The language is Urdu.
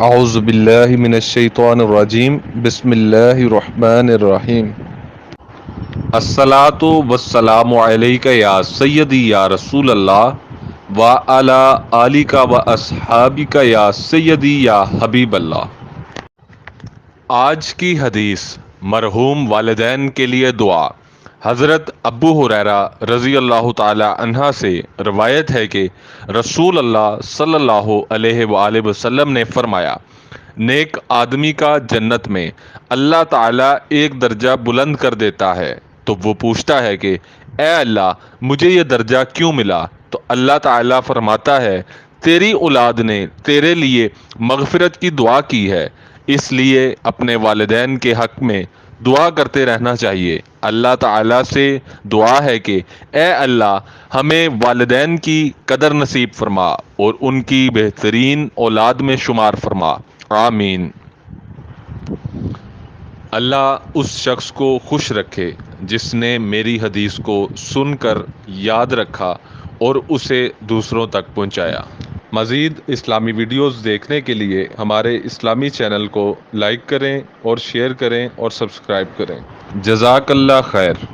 اعوذ باللہ من الشیطان الرجیم بسم اللہ الرحمن الرحیم الصلاۃ والسلام علیک یا سیدی یا رسول اللہ وعلی آلک و اصحابک یا سیدی یا حبیب اللہ۔ آج کی حدیث، مرحوم والدین کے لیے دعا۔ حضرت ابو ہریرہ رضی اللہ تعالی عنہ سے روایت ہے کہ رسول اللہ صلی اللہ علیہ وآلہ وسلم نے فرمایا، نیک آدمی کا جنت میں اللہ تعالی ایک درجہ بلند کر دیتا ہے تو وہ پوچھتا ہے کہ اے اللہ مجھے یہ درجہ کیوں ملا؟ تو اللہ تعالی فرماتا ہے تیری اولاد نے تیرے لیے مغفرت کی دعا کی ہے، اس لیے اپنے والدین کے حق میں دعا کرتے رہنا چاہیے۔ اللہ تعالیٰ سے دعا ہے کہ اے اللہ ہمیں والدین کی قدر نصیب فرما اور ان کی بہترین اولاد میں شمار فرما، آمین۔ اللہ اس شخص کو خوش رکھے جس نے میری حدیث کو سن کر یاد رکھا اور اسے دوسروں تک پہنچایا۔ مزید اسلامی ویڈیوز دیکھنے کے لیے ہمارے اسلامی چینل کو لائک کریں اور شیئر کریں اور سبسکرائب کریں۔ جزاک اللہ خیر۔